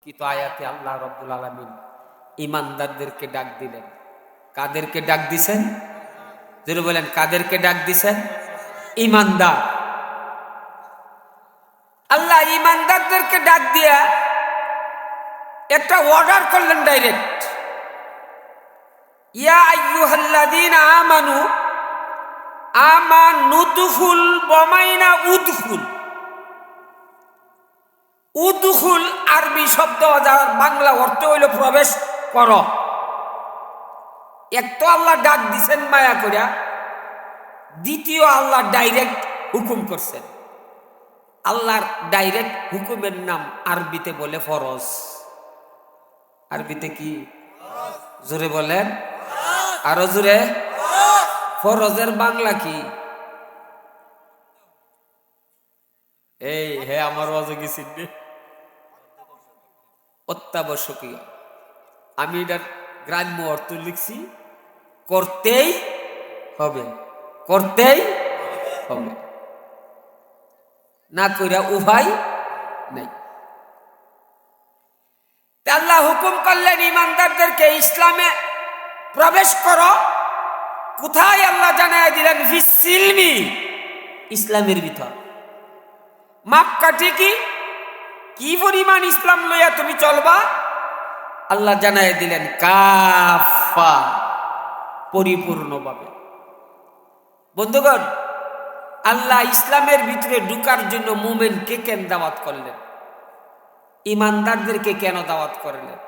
কিন্তু আয়াতে আল্লাহ রাব্বুল আলামিন ইমানদারদেরকে ডাক দিলেন। কাদেরকে ডাক দিছেন? যদি বলেন কাদেরকে ডাক দিছেন? ইমানদার। আল্লাহ ইমানদারদেরকে ডাক দিয়া একটা অর্ডার করলেন ডাইরেক্ট, ইয়া আইয়ুহাল্লাযীনা আমানু আমানুদখুল বমাইনা উদখুল। উদখুল আরবি শব্দ, যার বাংলা অর্থ হইল প্রবেশ কর। এক তো আল্লাহ ডাক দিছেন মায়া করিয়া, দ্বিতীয় আল্লাহ ডাইরেক্ট হুকুম করছেন। আল্লাহর ডাইরেক্ট হুকুমের নাম আরবিতে বলে ফরজ। আরবিতে কি? জোরে বলেন, আরো জোরে। ফরজের বাংলা কি? এই হে আমার ওয়াজে গেছি, অত্যাবশ্যকীয়। আমি এটার গ্রাম্য অর্থ লিখছি, করতেই হবে, করতেই হবে, না কইরা উভয় নেই। আল্লাহ হুকুম করলেন ইমানদারদেরকে ইসলামে প্রবেশ করো। কোথায়? আল্লাহ জানায় দিলেন ফিসসিলমি, ইসলামের ভিতর। মাপকাঠি কি? কি পরিমাণ ইসলাম লইয়া তুমি চলবা? আল্লাহ জানায় দিলেন কাফা, পরিপূর্ণভাবে। বন্ধুগণ, আল্লাহ ইসলামের ভিতরে ঢুকার জন্য মুমিনকে কেন দাওয়াত করলেন? ইমানদারদেরকে কেন দাওয়াত করলেন?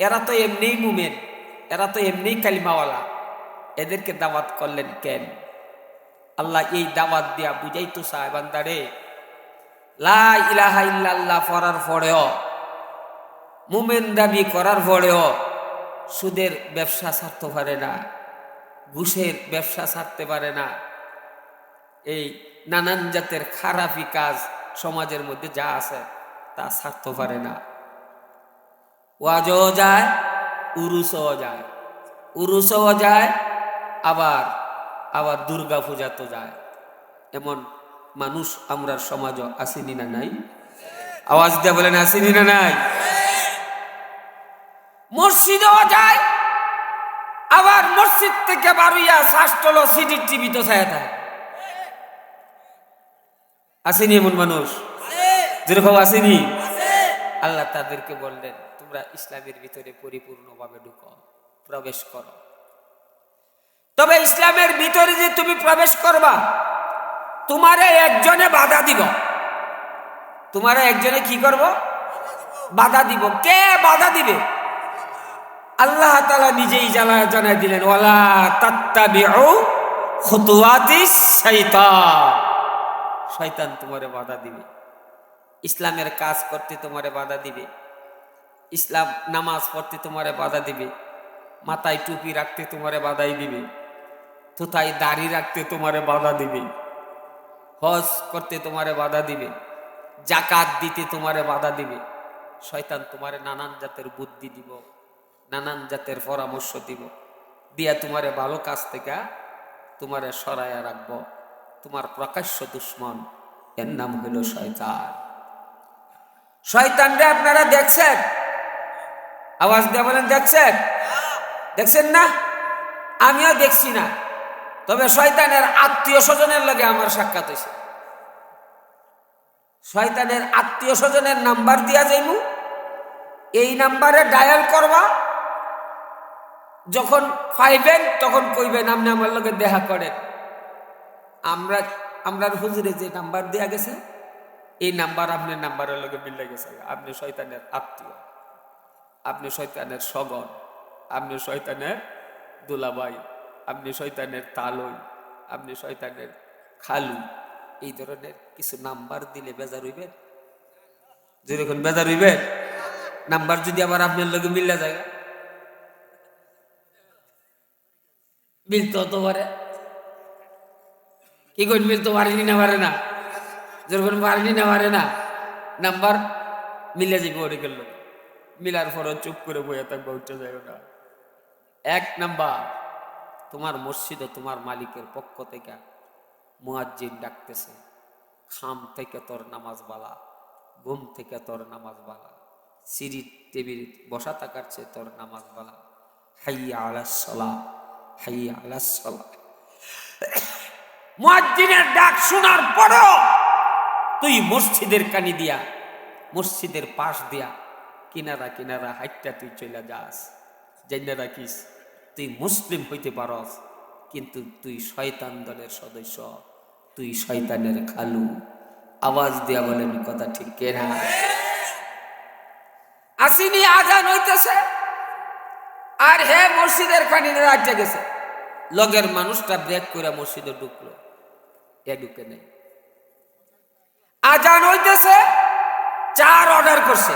এরা তো এমনিই মুমিন, এরা তো এমনিই কালিমাওয়ালা, এদেরকে দাওয়াত করলেন কেন? আল্লাহ এই দাওয়াত দিয়া বুঝাইতো চায়, বান্দারে লা ইলাহা ইল্লাল্লাহ পড়ার পরেও, মুমিন দাবি করার পরেও সুদের ব্যবসা ছাড়তে পারে না, ঘুষের ব্যবসা ছাড়তে পারে না, এই নানান জাতের খারাপি কাজ সমাজের মধ্যে যা আছে তা ছাড়তে পারে না। ওয়াজও যায়, উরুসও যায়, উরুসও যায়, আবার আবার দুর্গা পূজা তো যায়। এমন মানুষ আমরার সমাজও আসেনি না নাই? আওয়াজ দিয়ে বলেন আসেনি না নাই? মসজিদেও যায়, আবার মসজিদ থেকে বারুইয়া শাস্তল সিডি টিভি তো ছায়া থাকে। আসেনি এমন মানুষ? যেরকম আসেনি। আল্লাহ তাদেরকে বললেন তোমরা ইসলামের ভিতরে পরিপূর্ণভাবে ঢুকো, প্রবেশ করো। তবে ইসলামের ভিতরে যে তুমি প্রবেশ করবা, তোমারে একজনে বাধা দিব। তোমারে একজনে কি করব? বাধা দিব। কে বাধা দিবে? আল্লাহ তাআলা নিজেই জানায় দিলেন, ওয়ালা তাত্তাবিউ খুতুওয়াতিস শাইতান। শয়তান তোমারে বাধা দিবে, ইসলামের কাজ করতে তোমারে বাধা দিবে, ইসলাম নামাজ পড়তে তোমারে বাধা দিবে, মাথায় টুপি রাখতে তোমারে বাধাই দিবে, থুথায় দাড়ি রাখতে তোমারে বাধা দিবে, হজ করতে তোমারে বাধা দিবে, জাকাত দিতে তোমারে বাধা দিবে। শয়তান তোমারে নানান জাতের বুদ্ধি দিব, নানান জাতের পরামর্শ দিব, দিয়া তোমারে ভালো কাজ থেকে তোমারে সরাইয়া রাখবো। তোমার প্রকাশ্য দুশ্মন, এর নাম হইল শয়তান। শয়তানরে আপনারা দেখছেন? আওয়াজ দিয়ে বলেন দেখছেন? দেখছেন না? আমিও দেখছি না, তবে শয়তানের আত্মীয় স্বজনের লগে আমার সাক্ষাৎ হয়েছে। শয়তানের আত্মীয় স্বজনের নাম্বার দিয়া যাইমু, এই নাম্বারে ডায়াল করবা, যখন পাইবেন তখন কইবেন আপনি আমার লগে দেখা করেন। আমরা হুজুরে যে নাম্বার দেয়া গেছে, এই নাম্বার আপনার নাম্বারের লগে মিলে গেছে। আপনি শয়তানের আত্মীয়, আপনি শয়তানের সগন, আপনি শয়তানের দুলাভাই, আপনি শয়তানের তালই, আপনি শয়তানের খালু। এই ধরনের কিছু নাম্বার দিলে বেজার হইবেন? যেরকম বেজার হইবেন নাম্বার যদি আবার আপনার লগে মিলে যায়, মিলতে হতে পারে। কি করেন? মিলতে পারেনি না, পারে না, যেরকম পারেনি না, পারে না। নাম্বার মিলে যাবে অনেকের লোক, মিলার পরও চুপ করে বইয়া থাকবে, উঠতে যাবে না। এক নাম্বার, তোমার মসজিদ ও তোমার মালিকের পক্ষ থেকে মুয়াজ্জিন ডাকতেছে, খাম থেকে তোর নামাজ বালা, ঘুম থেকে তোর নামাজ বালা, সিঁড়ি টেবিল বসা থাকার চেয়ে তোর নামাজ বলা। হাইয়া আলাস সালাহ, হাইয়া আলাস সালাহ। মুয়াজ্জিনের ডাক শোনার পরও তুই মসজিদের কানি দিয়া, মসজিদের পাশ দিয়া কিনারা কিনারা হাইটটা তুই চলে যাস, জেনে রাখিস তুই মুসলিম হইতে পারস, কিন্তু তুই শয়তান দলের সদস্য, তুই শয়তানের খালু। আওয়াজ দিয়া বলেন কথা ঠিক কেনা? আসিনি আজান হইতেছে আর হে মসজিদের কানি রাজ্যে গেছে, লগের মানুষটা ব্রেক করে মসজিদে ঢুকলো, এ ঢুকে নেই। আজান হইতেছে, চার অর্ডার করছে,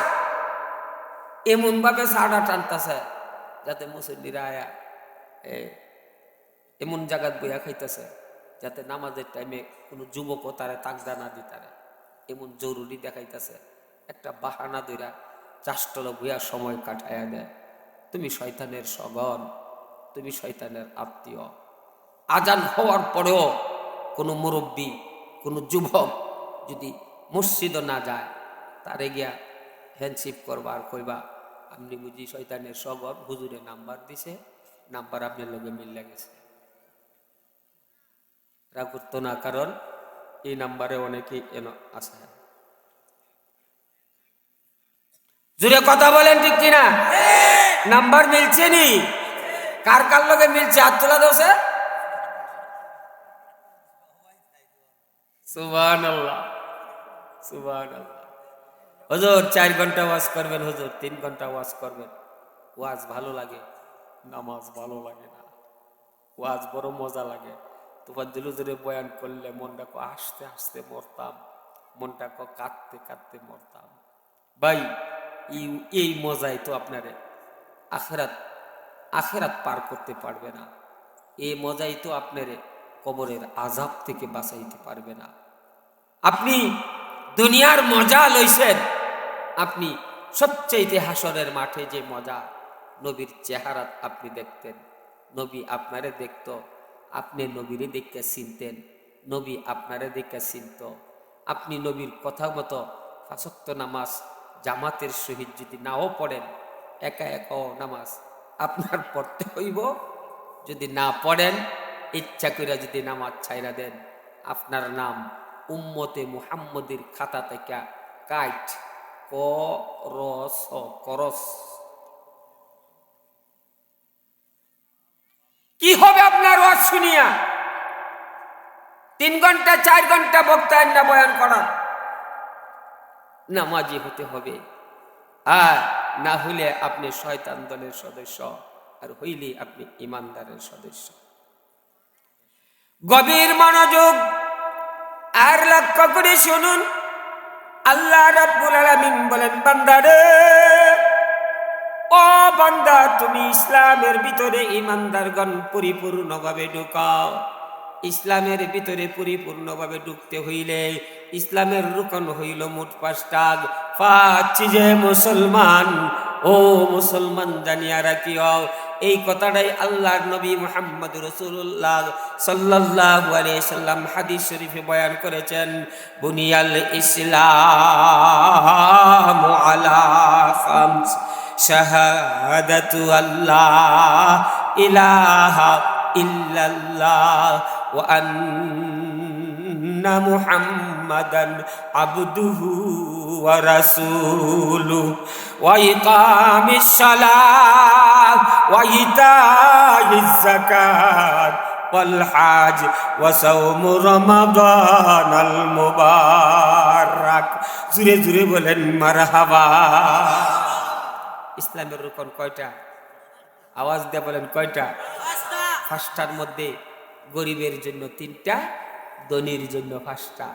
এমন ভাবে চাটা টানতেছে যাতে মুসল্লিরা আয়া এমন জায়গাত বইয়া খাইতেছে যাতে নামাজের টাইমে কোনো যুবকও তারে তাকদা না দিতারে, এমন জরুরি দেখাইতেছে। একটা বাহানা দইরা চাষটল বইয়া সময় কাটাইয়া দেয়। তুমি শয়তানের সগন, তুমি শয়তানের আত্মীয়। আজান হওয়ার পরেও কোনো মুরব্বী, কোনো যুবক যদি মসজিদও না যায়, তারে গিয়া হ্যান্ডশিপ করবা আর কইবা আপনি বুঝি শয়তানের সগন, হুজুরে নাম্বার দিছে, নাম্বার আপনার লগে মিল্লা গেছে। রাগ করতো না, কারণ এই নাম্বারে অনেকেই এন আছে। জুড়ে কথা বলেন ঠিক কিনা? নাম্বার মিলছে নি? কার কার লগে মিলছে হাত তোলা দোষে? সুবহানাল্লাহ, সুবহানাল্লাহ। হুজুর 4 ঘন্টা ওয়াজ করবেন, হুজুর 3 ঘন্টা ওয়াজ করবেন। ওয়াজ ভালো লাগে, নামাজ ভালো লাগে না। ওয়াজ বড় মজা লাগে। তোমার দিলুজুরে বয়ান করলে মনটা আস্তে আস্তে মরতাম, মনটা কাঁদতে কাঁদতে মরতাম। ভাই এই মজাই তো আপনারে আখেরাত আখেরাত পার করতে পারবে না। এই মজাই তো আপনারে কবরের আযাব থেকে বাঁচাইতে পারবে না। আপনি দুনিয়ার মজা লইছেন, আপনি সবচেয়ে হাসরের মাঠে যে মজা, নবীর চেহারা আপনি দেখতেন, নবী আপনারে দেখত, আপনি নবীরে দেখে চিনতেন, নবী আপনারে দেখে চিনত। আপনি নবীর কথা মতো 5 ওয়াক্ত নামাজ জামাতের সহিত যদি নাও পড়েন, একা একাও নামাজ আপনার পড়তে হইব। যদি না পড়েন, ইচ্ছা করে যদি নামাজ ছাইরা দেন, আপনার নাম উম্মতে মুহাম্মদের খাতা থেকে কাইট করস। কি হবে আপনার ওয়াজ শুনিয়া? 3 ঘন্টা 4 ঘন্টা বক্তা না বয়ান করা, নামাজি হতে হবে। আর না হইলে আপনি শয়তান দলের সদস্য, আর হইলে আপনি ইমানদারের সদস্য। গভীর মনোযোগ আর লক্ষ্য করে শুনুন। আল্লাহ রাব্বুল আলামিন বলেন, বান্দারে, ও বান্দা, তুমি ইসলামের ভিতরে ইমানদারগণ পরিপূর্ণভাবে ঢুকাও। ইসলামের ভিতরে পরিপূর্ণভাবে ঢুকতে হইলে ইসলামের রুকন হইল মোট 5টা। 5 চিজে মুসলমান, ও মুসলমান জানিয়া রাখিও। এই কথাটাই আল্লাহর নবী মুহাম্মদ রাসূলুল্লাহ সাল্লাল্লাহু আলাইহি সাল্লাম হাদিস শরীফে বয়ান করেছেন। বুনিয়াল ইসলামু আলা খামস, শাহাদাতু আল্লাহ ইলাহা ইল্লাল্লাহ ওয়া আন্না মুহাম্মাদান আবদুহু ওয়া রাসূলুহু ওয়া ইকামিস সালাত ওয়া ইতাইজ যাকাত ওয়াল হজ ওয়া সাওমু রমাদানাল মুবারক। জুরে জুরে বলেন মারহাবা। ইসলামের রুকন কয়টা? আওয়াজ দিয়ে বলেন কয়টা? 5টার মধ্যে গরিবের জন্য 3টা, ধনীর জন্য 5টা।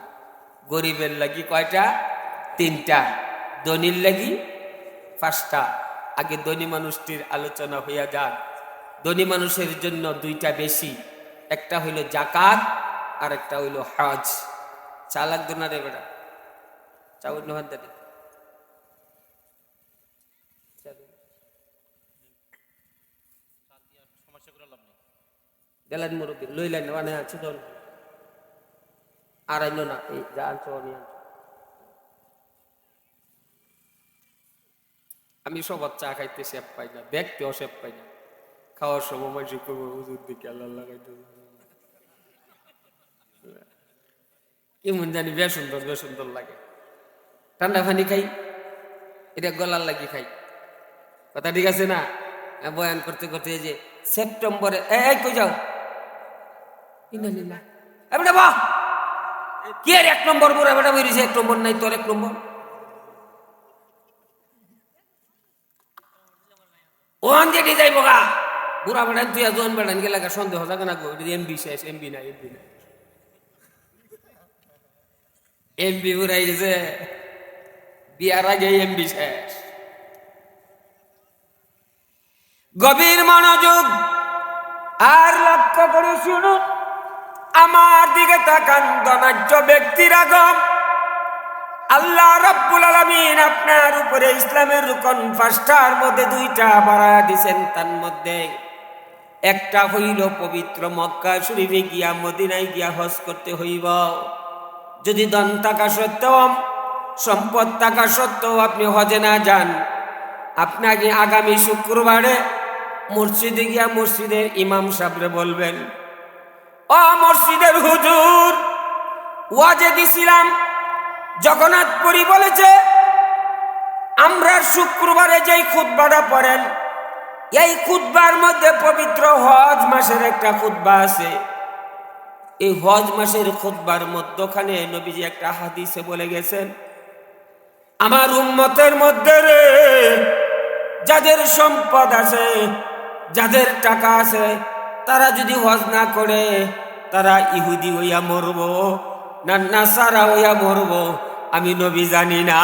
গরিবের লাগি কয়টা? 3টা, ধনীর লাগি 5টা। আগে ধনী মানুষটির আলোচনা হইয়া যাক। ধনী মানুষের জন্য 2টা বেশি, একটা হইল যাকাত আর একটা হইল হজ। চালাক দোনা রে বেটা, চাউল নহন দে গেলেন মুরব্বী লইলেন মানে আছে দল আর আইলো না, এই যা আনছো আমি আনছো। আমি সবার চা খাইতে শেপ পাই না, দেখতেও শেপ পাই না। খাওয়ার সময় মানুষ করবো হুজুর দিকে আল্লাহ লাগাইতে কেমন জানি বেশ সুন্দর লাগে। ঠান্ডা পানি খাই, এটা গলার লাগি খাই, কথা ঠিক আছে না? বয়ান করতে করতে যে সেপ্টেম্বরে এই কই যাও বাহ কি আর 1 নম্বর বুড়া বেটা বেরিয়েছে, 1 নম্বর নাই তোর 1 নম্বর ওখান দিয়ে যাই বোকা বুড়া বেড়ান তুই জোয়ান বেড়ান গেলে সন্দেহ থাকে না গো, এমবি শেষ, এমবি নাই এমবি বুড়াই গেছে, বিয়ার আগে এমবি শেষ। গভীর মনোযোগ আর লক্ষ্য করে শুনুন, আমার দিকে তাকান ধনাঢ্য ব্যক্তিরাগণ। আল্লাহ রাব্বুল আলামিন আপনার উপরে ইসলামের রুকন 5টার মধ্যে 2টা বাড়ায়া দিয়েছেন। তার মধ্যে একটা হইল পবিত্র মক্কা শরীফে গিয়া মদিনায় গিয়া হজ করতে হইব। যদি ধন থাকা সত্ত্বেও, সম্পদ থাকা সত্ত্বেও আপনি হজে না যান, আপনাকে আগামী শুক্রবারে মসজিদে গিয়া মসজিদের ইমাম সাহেবরে বলবেন, ও মসজিদের হুজুর, ওয়াজে দিছিলাম জগন্নাথপুরী বলেছে আমরা শুক্রবারে যেই খুতবাটা পড়েন, এই খুতবার মধ্যে পবিত্র হজ মাসের একটা খুতবা আছে। এই হজ মাসের খুতবার মধ্যখানে নবীজি একটা হাদিসে বলে গেছেন, আমার উম্মতের মধ্যে রে যাদের সম্পদ আছে, যাদের টাকা আছে, তারা যদি হজ না করে তারা ইহুদি হইয়া মরব না নাসারা হইয়া মরব আমি নবী জানি না।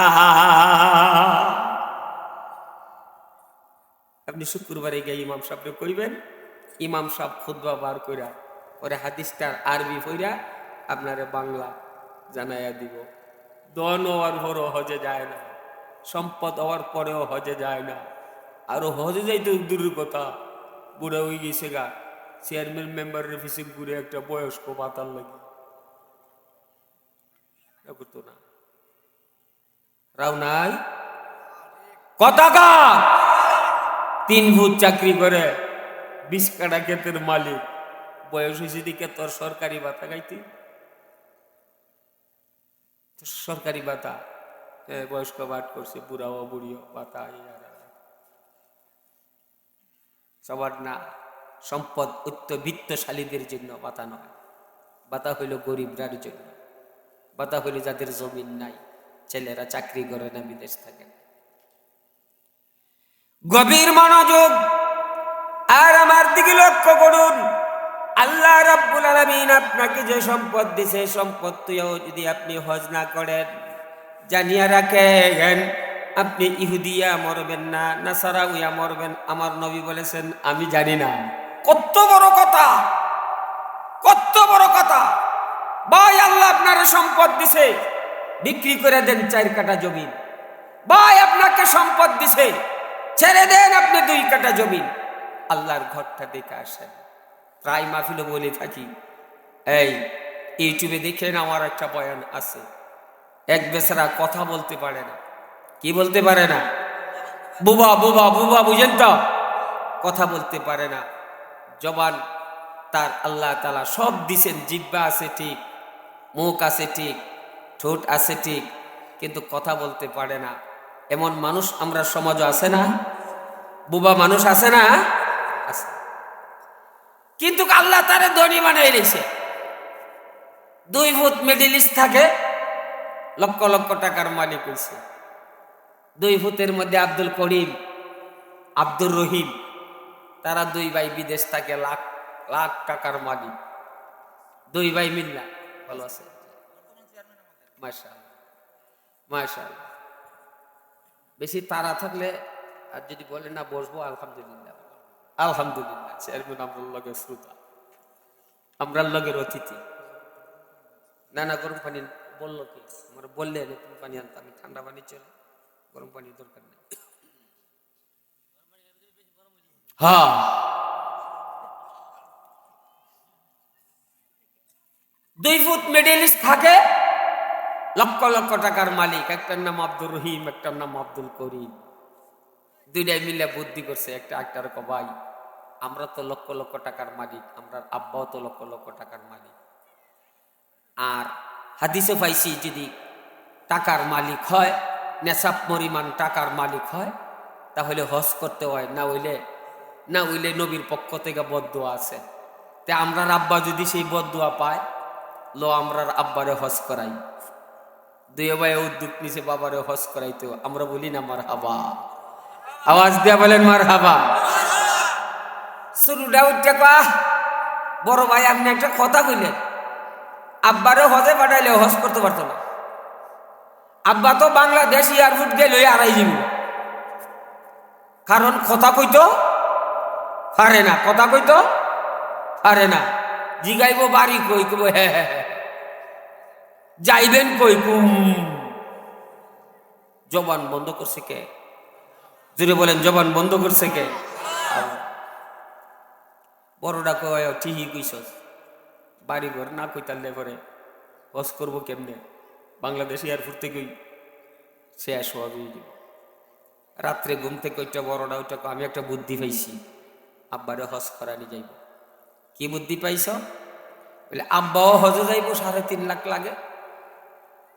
আপনি শুক্রবারে গিয়ে ইমাম সাহেবকে কইবেন, ইমাম সাহেব খুতবা বার কইরা পরে হাদিসটার আরবি পড়া আপনারে বাংলা জানাইয়া দিব। ধন হওয়ার পরও হজে যায় না, সম্পদ হওয়ার পরেও হজে যায় না, আরো হজে যাইতে দূরের কথা, বুড়া হয়ে গেছে গা, চেয়ারম্যান মেম্বারের পিছে ঘুরে একটা বয়স্ক পাতার লাগে করতো না। রাও নাই কথা কা 3 ভূত চাকরি করে 20 কাটা ক্ষেতের মালিক, বয়স হয়েছে দিকে তোর সরকারি ভাতা গাইতি, সরকারি ভাতা বয়স্ক বাট করছে, বুড়াও বুড়িও ভাতা সবার না। সম্পদ উচ্চবিত্তশালীদের জন্য ভাতা নয়, ভাতা হইল গরিবরার জন্য, ভাতা হইল যাদের জমিন নাই, ছেলেরা চাকরি করে না, বিদেশ থাকে। গভীর মনোযোগ আর আমার দিকে লক্ষ্য করুন, আল্লাহ রাব্বুল আলামিন আপনাকে যে সম্পদ দিছে, সম্পদ তুইও যদি আপনি হজ না করেন, জানিয়া রাখেন আপনি ইহুদিয়া মরবেন না, নাসারা উইয়া মরবেন। আমার নবী বলেছেন আমি জানি না। কত বড় কথা, কত বড় কথা ভাই! আল্লাহ আপনার সম্পদ দিছে, বিক্রি করে দেন 4 কাঠা জমিন। ভাই আপনাকে সম্পদ দিছে, ছেড়ে দেন আপনি 2 কাঠা জমিন, আল্লাহর ঘরটা দেখে আসেন। প্রায় মাহফিলে বলে থাকি, এই ইউটিউবে দেখেন আমার একটা বয়ান আছে, এক বেচারা কথা বলতে পারে না। কি বলতে পারে না? বুবা বুবা বুবা, বুঝেন তো? কথা বলতে পারে না, জবান তার আল্লাহ তাআলা সব দিছেন, জিহ্বা আছে ঠিক, মুখ আছে ঠিক, ঠোঁট আছে ঠিক, কিন্তু কথা বলতে পারে না। এমন মানুষ আমরা সমাজে আছে না? বুবা মানুষ আছে না? আছে। কিন্তু আল্লাহ তারে ধনী বানাই দিয়েছে। 2 ফুট মিডল ইস্ট থাকে, লক্ষ লক্ষ টাকার মালিক হয়েছে। 2 ফুটের মধ্যে আব্দুল করিম, আব্দুর রহিম, তারা 2 ভাই বিদেশ থাকে, লাখ লাখ টাকার মালিক। 2 ভাই মিল্লা ভালো আছে, মাশাআল্লাহ মাশাআল্লাহ। বেশি তারা থাকলে আর যদি বলে না বসবো, আলহামদুলিল্লাহ আলহামদুলিল্লাহ। চেয়ারম্যান আমরার লগে শ্রোতা, আমরার লগের অতিথি। না গরম পানি বললো কি, আমার বললে নতুন পানি আনতে, আমি ঠান্ডা পানি চলে, গরম পানির দরকার নেই। হ্যাঁ, 2 ফুট মিডল ইস্ট থাকে, লক্ষ লক্ষ টাকার মালিক। একটার নাম আব্দুর রহিম, একটার নাম আব্দুল করিম। দুইটাই মিলে বুদ্ধি করছে, একটা একটার ভাই আমরা তো লক্ষ লক্ষ টাকার মালিক, আমরা আব্বাও তো লক্ষ লক্ষ টাকার মালিক, আর হাদিসে পাইছি যদি টাকার মালিক হয়, নেশাব পরিমাণ টাকার মালিক হয়, তাহলে হজ করতে হয়, না হইলে নবীর পক্ষ থেকে বদদুয়া আছে। তে আমরার আব্বা যদি সেই বদদুয়া পায়, আমরার আব্বারে হজ করাই। দুই ভাই উদ্যোগ নিছে বাবারে হজ করাইতো, আমরা বলি না মার হাবা, আওয়াজ দিয়া বলেন মার হাবা। শুরুটা উঠতে বড় ভাই আপনি একটা কথা কইলেন, আব্বারে হজে পাঠাইলে হজ করতে পারতো না। আব্বা তো বাংলাদেশ এয়ারপোর্ট গেলে আড়াই যাব, কারণ কথা কইতো পারে না, কথা কইতো পারে না। জিগাইব বাড়ি কই, কব হ্যাঁ হ্যাঁ হ্যাঁ, যাইবেন কই, জবান বন্ধ করছে কে? জুড়ে বলেন জবান বন্ধ করছে কে? বড়টা কয় ঠিকই কইছস, বাড়ি ঘর না কইতালে পরে হজ করবো কেমনে? বাংলাদেশ এয়ারপোর্ট থেকে শেষ হবে। রাত্রে ঘুম থেকে ওইটা বড়টা ওইটা আমি একটা বুদ্ধি পাইছি, আব্বারে হজ করানি যাইব। কি বুদ্ধি পাইছ? বলে আব্বাও হজে যাইব, 3.5 লাখ লাগে,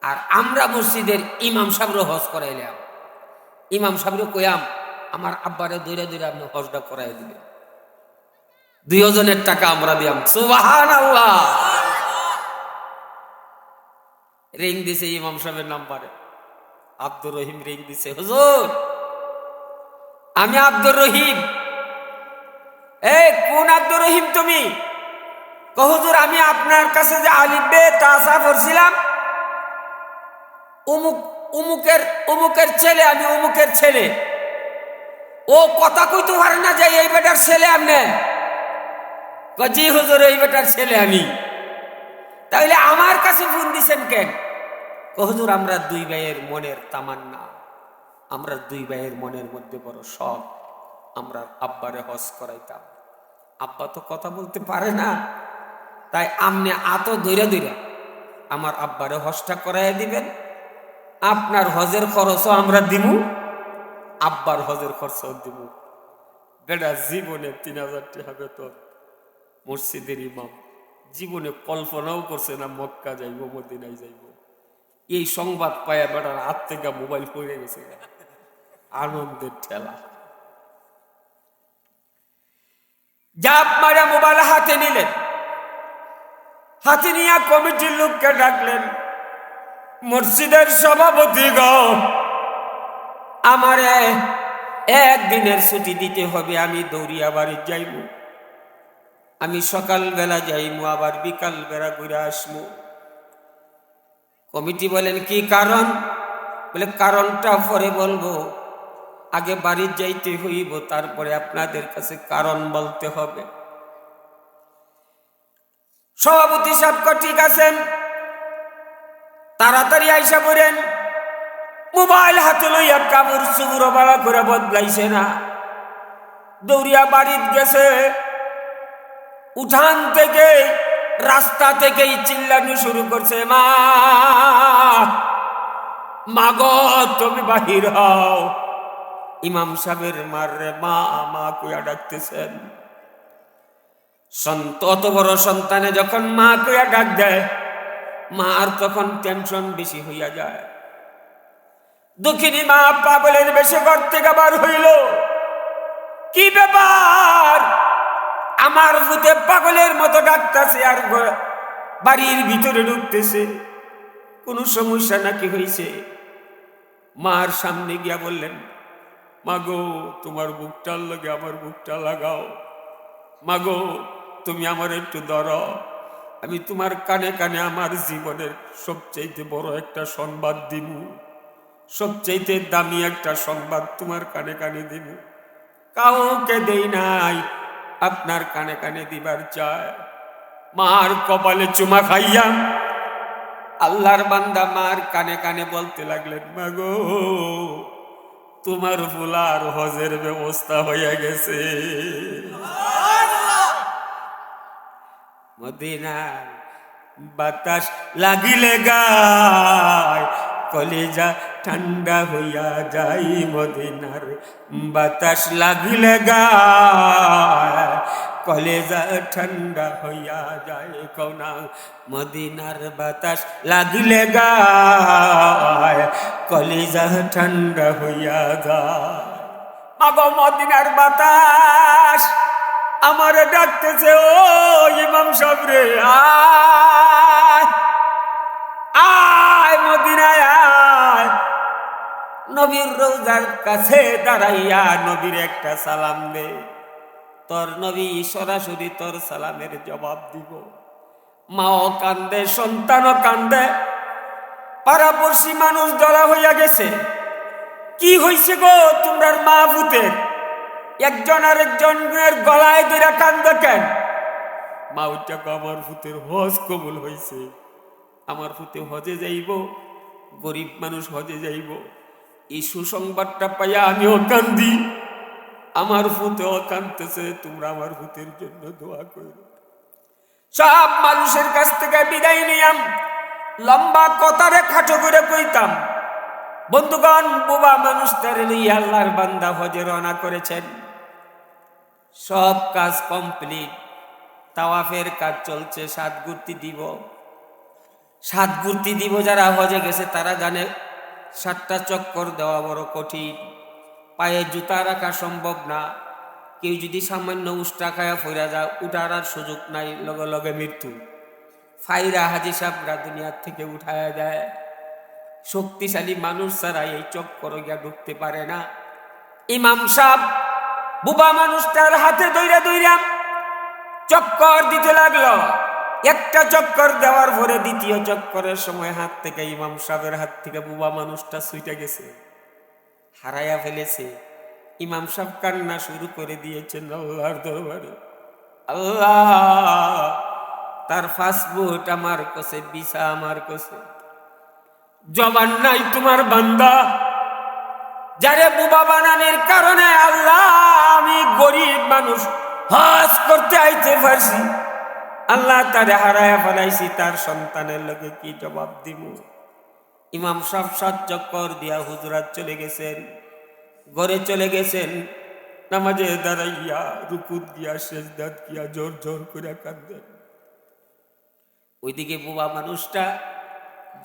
আর আমরা মসজিদের ইমাম সাহেবরে হজ করাইলাম। ইমাম সাহেবরে কইয়াম আমার আব্বারে দৌড়ে দৌড়ে আপনি হজটা করাই দিবেন, 2 জনের টাকা আমরা দিয়াম। সুবহানাল্লাহ। রিং দিছে ইমাম সাহেবের নাম্বারে, আব্দুর রহিম রিং দিছে, হুজুর আমি আব্দুর রহিম। কোন আব্দুর রহিম তুমি? হুজুর আমি আপনার কাছে যে আলিফ বে তাসা পড়ছিলাম, উমুকের ছেলে, আমি উমুকের ছেলে। ও কথা কইতে পারে না যে এই বেটার ছেলে আপনি? জি হুজুর এই বেটার ছেলে আমি। তাহলে আমার কাছে ফোন দিছেন কেন? হুজুর আমরা 2 ভাইয়ের মনের তামান্না, আমরা 2 ভাইয়ের মনের মধ্যে বড় শখ, আমরা আব্বারে হজ করাইতাম। আব্বা তো কথা বলতে পারে না, তাই আমনে আতো ধইরা ধইরা আমার আব্বারে হজটা করাইয়া দিবেন, আপনার হজের খরচও আমরা দিমু, আব্বার হজের খরচও দিব। বেটা জীবনে 3000 টাকা বেতন, মসজিদের ইমাম, জীবনে কল্পনাও করছে না মক্কা যাইব, মদিনায় যাইব। এই সংবাদ পায়া বেটার হাত থেকে মোবাইল পড়ে গেছে, আনন্দের ঠেলা। জাপ মারা মোবাইল হাতে নিলেন, হাতে নিয়ে কমিটির লোককে ডাকলেন, মসজিদের সভাপতি গো, আমারে 1 দিনের ছুটি দিতে হবে, আমি দৌড়িয়া বাড়ি যাইব, আমি সকালবেলা যাইমু, আবার বিকাল বেলা ঘুরে আসবো। কমিটি বলেন কি কারণ? বলে কারণটা পরে বলবো, আগে বাড়ি যাইতে হইব, তারপরে আপনাদের কাছে কারণ বলতে হবে। সভাপতি সাহেব ঠিক আছেন, তাড়াতাড়ি আইসা পড়েন। মোবাইল হাতে লইয়া কাপড় চুপড় বাড়া করে বদলাইছে না, দৌড়িয়া বাড়িতে গেছে। উঠান থেকে রাস্তা থেকেই চিল্লানো শুরু করছে, মা মাগো তুমি বাহির হও। ইমাম সাহেবের মাররে মা মা কইয়া ডাকতেছেন। অত বড় সন্তানে যখন মা কইয়া ডাক দেয়, মার তখন টেনশন বেশি হইয়া যায়। দুঃখিনী মা পাগলের বেশে ঘর থেকে বার হইল, কি ব্যাপার? আমার ভূতে পাগলের মতো ডাকতেছে আর বাড়ির ভিতরে ঢুকতেছে, কোনো সমস্যা নাকি হয়েছে? মার সামনে গিয়া বললেন, মাগো তোমার বুকটার লগে আমার বুকটা লাগাও, মাগো তুমি আমার একটু ধরো, আমি তোমার কানে কানে আমার জীবনের সবচাইতে বড় একটা সংবাদ দিব, সবচাইতে দামি একটা সংবাদ তোমার কানে কানে দিব। কাউকে দেই নাই, আপনার কানে কানে দিবার চায়। মার কপালে চুমা খাইয়াম আল্লাহর বান্দা মার কানে কানে বলতে লাগলেন, মাগো তোমার ফুলার হজের ব্যবস্থা হয়ে গেছে। মদিনার বাতাস লাগিলে গায়, কলিজা ঠান্ডা হইয়া যাই মদিনার বাতাস লাগিলে গায়, কলিজা ঠান্ডা হইয়া যায় কোনা মদিনার বাতাস লাগিলে গায়, কলিজা ঠান্ডা হইয়া যায়। মাগো মদিনার বাতাস আমার ডাকতেছে, ও ইমাম সাহেব রে আয় আয় মদিনায় আয়। নবীর রওজার কাছে দাঁড়াইয়া নবীর একটা সালাম দে, তোর নবী সরাসরি তোর সালামের জবাব দিব। মাও কান্দে, সন্তানও কান্দে, পাড়াপড়শি মানুষ ধরা হইয়া গেছে। কি হইছে গো তোমরার মা ভূতের? একজন আরেকজনের গলায় ধরে কান্দে কেন? মা উঠা আমার ভূতের হজ কবুল হইছে, আমার ভূতে হজে যাইব, গরিব মানুষ হজে যাইব। এই সুসংবাদটা পাইয়া আমিও কান্দি, আমার ভূতেও কান্দতেছে। তোমরা আমার ভূতের জন্য দোয়া করো। সব মানুষের কাছ থেকে বিদায় নিয়াম, লম্বা কথারে খাটো করে কইতাম। বন্ধুগণ, বুবা মানুষটার লইয়া আল্লাহর বান্দা হজে রওনা করেছেন। সব কাজ কমপ্লিট, তাওয়াফের কাজ চলছে। 7 ঘুরতি দিব, 7 ঘুরতি দিব। যারা হজে গেছে তারা জানে 7টা চক্কর দেওয়া বড় কঠিন, পায়ে জুতা রাখা সম্ভব না। কেউ যদি সামান্য উষ্টা খায়া ফইরা যায়, উঠার আর সুযোগ নাই, লগে লগে মৃত্যু। ফাইরা হাজি সাহেবরা দুনিয়ার থেকে উঠায়া দেয়। শক্তিশালী মানুষ ছাড়া এই চক্কর গিয়া ঢুকতে পারে না। ইমাম সাহেব বুবা মানুষটার হাতে দইরা দইরা চক্কর দিতে লাগলো। একটা চক্কর দেওয়ার পরে দ্বিতীয় চক্করের সময় হাত থেকে ইমাম সাহেবের হাত থেকে বুবা মানুষটা ছুটে গেছে, হারাইয়া ফেলেছে। ইমাম সাহেব কান্না শুরু করে দিয়েছেন আল্লাহর দরবারে। আল্লাহ, তার পাসপোর্ট আমার কাছে, ভিসা আমার কাছে, জবান নাই তোমার বান্দা যারে বুবা বানানোর কারণে আল্লাহ আমি গরিব মানুষ হজ করতে আইতে পারছি, আল্লাহ তারে হারায়া ফেলাইছি। তার সন্তানের লোকে কি জবাব দিব? ইমাম সাহেব 7 চক্কর দিয়া হুজরাত চলে গেছেন, ঘরে চলে গেছেন। নামাজে দাঁড়াইয়া রুকুত দিয়া সেজদাত দিয়া জোর জোর করে কাঁদেন। ওইদিকে বুবা মানুষটা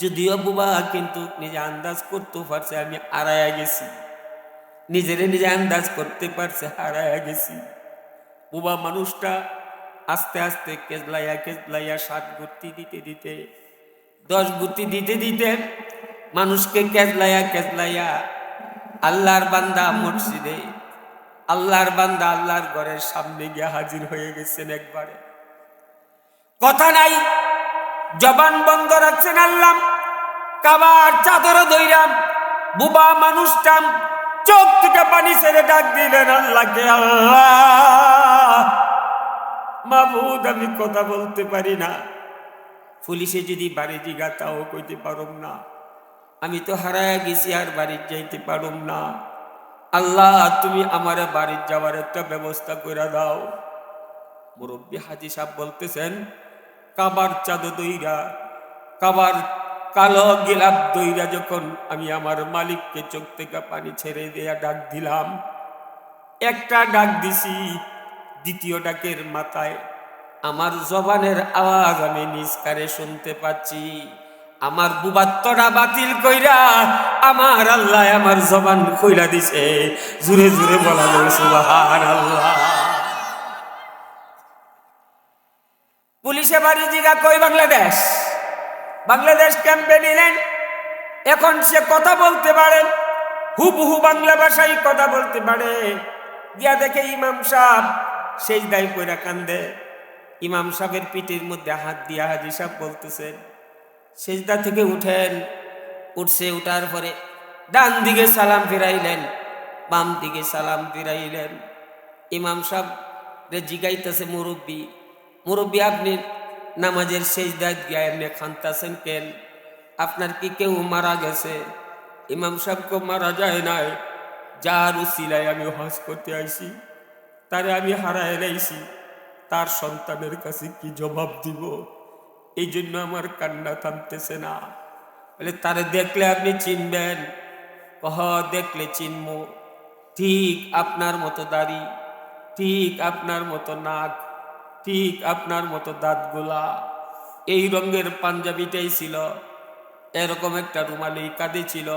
যদিও বুবা, কিন্তু নিজে আন্দাজ করতে পারছে আমি হারায়া গেছি, নিজেরে নিজে আন্দাজ করতে পারছে হারায়া গেছি। বুবা মানুষটা আস্তে আস্তে কেজলাইয়া কেজলাইয়া 7 ঘুরতি দিতে দিতে, 10 ঘুরতি দিতে দিতে মানুষকে কেজলাইয়া কেজলাইয়া আল্লাহর বান্দা মসজিদে, আল্লাহর বান্দা আল্লাহর ঘরের সামনে গিয়ে হাজির হয়ে গেছেন। একবারে কথা নাই, জবান বন্ধ রাখছেন। আল্লাহ কাবার চাদর ধইরাম, বুবা মানুষটা চোখ থেকে পানি ছেড়ে ডাক দিলেন আল্লাহকে, আল্লাহ মাবুদ আমি কথা বলতে পারি না, পুলিশে যদি বাড়ি জিগা তাও কইতে পারুম না, আমি তো হারায়া গেছি আর বাড়ি যাইতে পারুম না। আল্লাহ তুমি আমার বাড়ি যাওয়ার একটা ব্যবস্থা করে দাও। মুরব্বী হাজি সাহেব বলতেছেন, কাবার চাঁদ দইরা, কাবার কালো গিলাপ দইরা যখন আমি আমার মালিককে চোখ থেকে পানি ছেড়ে দেয়া ডাক দিলাম, একটা ডাক দিছি, দ্বিতীয় ডাকের মাথায় আমার জবানের আওয়াজ আমি নিজ কানে শুনতে পাচ্ছি। আমার বুবাত্তরা বাতিল কইরা আমার আল্লাহ আমার জবান কইরা দিছে। জুরে জুরে বলা যায় সুবহানাল্লাহ। পুলিশে বাড়ি জিগা কই বাংলাদেশ, বাংলাদেশ ক্যাম্পে নিলেন। এখন সে কথা বলতে পারে, হুবহু বাংলা ভাষায় কথা বলতে পারে। গিয়া দেখে ইমাম সাহেব সেজদায় কইরা কান্দে। ইমাম সাহেবের পিঠের মধ্যে হাত দিয়া হাজি সাহেব বলতেছেন, সেজদা থেকে উঠেন। উঠছে, উঠার পরে ডান দিকে সালাম ফিরাইলেন, বাম দিকে সালাম ফিরাইলেন। ইমাম সাহেব রে জিগাইতেছে, মুরব্বী মুরব্বী আপনি নামাজের সেজদায় গিয়া এমনি খান্তাছেন কেন? আপনার কি কেউ মারা গেছে? ইমাম সাহেবকে মারা যায় নাই, যার উসিলায় আমি হজ করতে আইছি তারে আমি হারায় রাইছি, তার সন্তানের কাছে কি জবাব দিব? এই জন্য আমার কান্না থামতেছে না। বলে তারে দেখলে আপনি চিনবেন? কহ দেখলে চিনব, ঠিক আপনার মতো দাড়ি, ঠিক আপনার মতো নাক, ঠিক আপনার মতো দাঁতগুলা, এই রঙের পাঞ্জাবিটাই ছিল, এরকম একটা রুমালি কাঁধে ছিল,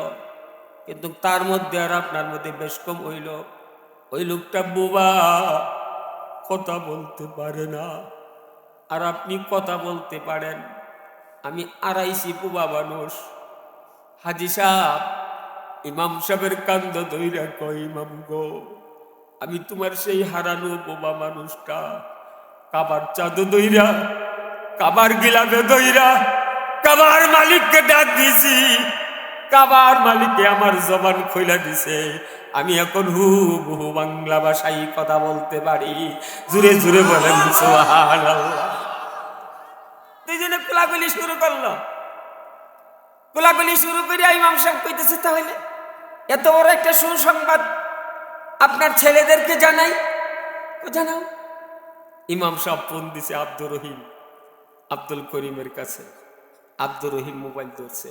কিন্তু তার মধ্যে আর আপনার মধ্যে বেশ কম হইল। ওই লোকটা বোবা, কথা বলতে পারে না, আর আপনি কথা বলতে পারেন। আমি আড়াইশি বোবা মানুষ। হাজি সাহেব, ইমাম সাহেবের কান্দ ধইরা কয়, ইমাম গো, আমি তোমার সেই হারানো বোবা মানুষটা, কাবার চাঁদ দইরা, কাবার গিলাফে দইরা কাবার মালিককে ডাক দিছি, কাবার মালিককে আমার জবান খোলা দিছে, আমি এখন হুবহু বাংলা ভাষায় কথা বলতে পারি। জুড়ে জুড়ে বলেন সুবহানাল্লাহ। দুইজনে কোলাকুলি শুরু করলো। কোলাকুলি শুরু করে ইমাম সাহেব কইতেছে, তাহলে এত বড় একটা সুসংবাদ আপনার ছেলেদেরকে জানাই। জানাও। ইমাম সাহেব ফোন দিছে আব্দুর রহিম, আব্দুল করিমের কাছে। আব্দুর রহিম মোবাইল ধরছে।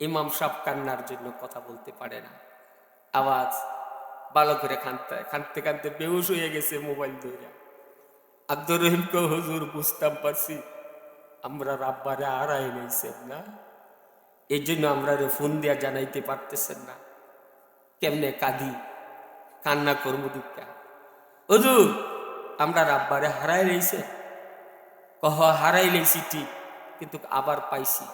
ইমাম সাহেব কান্নার জন্য কথা বলতে পারে না, আওয়াজ ভালো করে কাঁদতে কাঁদতে কাঁদতে বেহুশ হয়ে গেছে মোবাইল ধরে। আব্দুর রহিমকে, হুজুর বুঝতাম পারছি আমরা রাব্বারে আড়াই নিয়েছেন না, এই জন্য আমরা ফোন দিয়া জানাইতে পারতেছেন না, কেমনে কাঁদি, কান্না করবো দীক্ষা। হুজুর আমরা রাব্বারে হারাই লইছে। কহ হারাই লইছি ঠিক, কিন্তু আবার পাইছি,